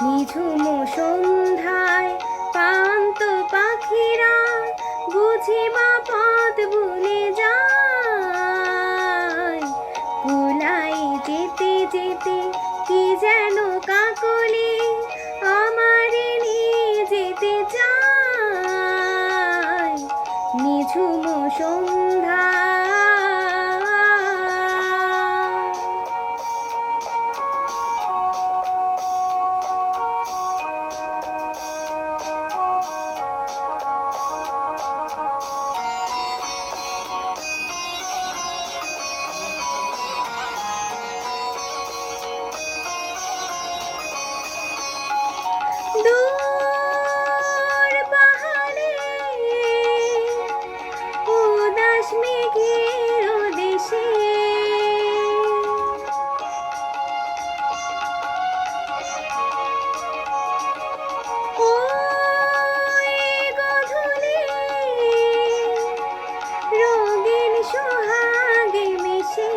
নিঝুম সন্ধ্যায় পান্ত পাখিরা বুঝি বা পথ ভুলে যায়। কুলাই যেতে যেতে কি যেন কাকলি আমারে নিয়ে যেতে চায়। নিঝুম সন্ধ্যা দূর পাহাড়ে উদাস মেঘের দেশে ওই গধূলি রঙিন সোহাগে মিশে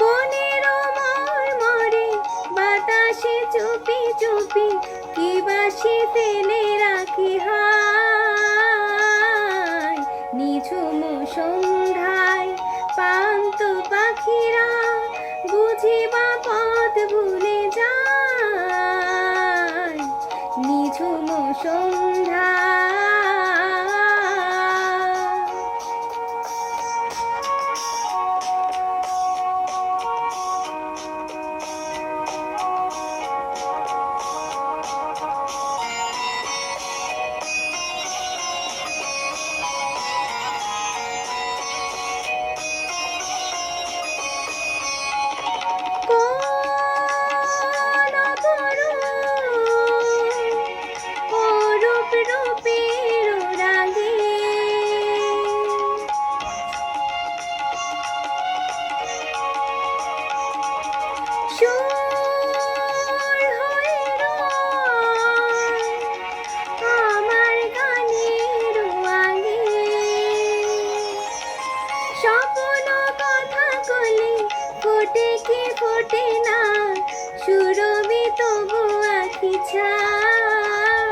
বনের মর্মরে বাতাসে চুপি চুপি কি বাসি ফেলে রাখি হায়। নিঝুম সন্ধ্যায় পান্ত পাখিরা বুঝি বা পথ ভুলে যায়। নিঝুম সন্ধ্যা আমার গানের আগে স্বপ্ন কথা কলে ফোটে কি ফোটে না সুরভি তবু আঁখি ছায়।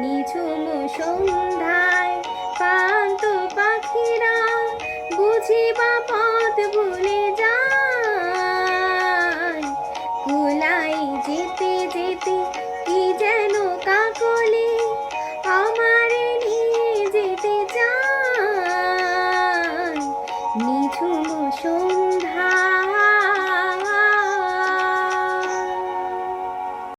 নিঝুম সন্ধ্যায় পান্ত পাখিরা বুঝি বা পথ ভুলে যায়। কুলাই যেতে যেতে কি যেন কাকলি আমারে নিয়ে যেতে চায়। নিঝুম সন্ধ্যা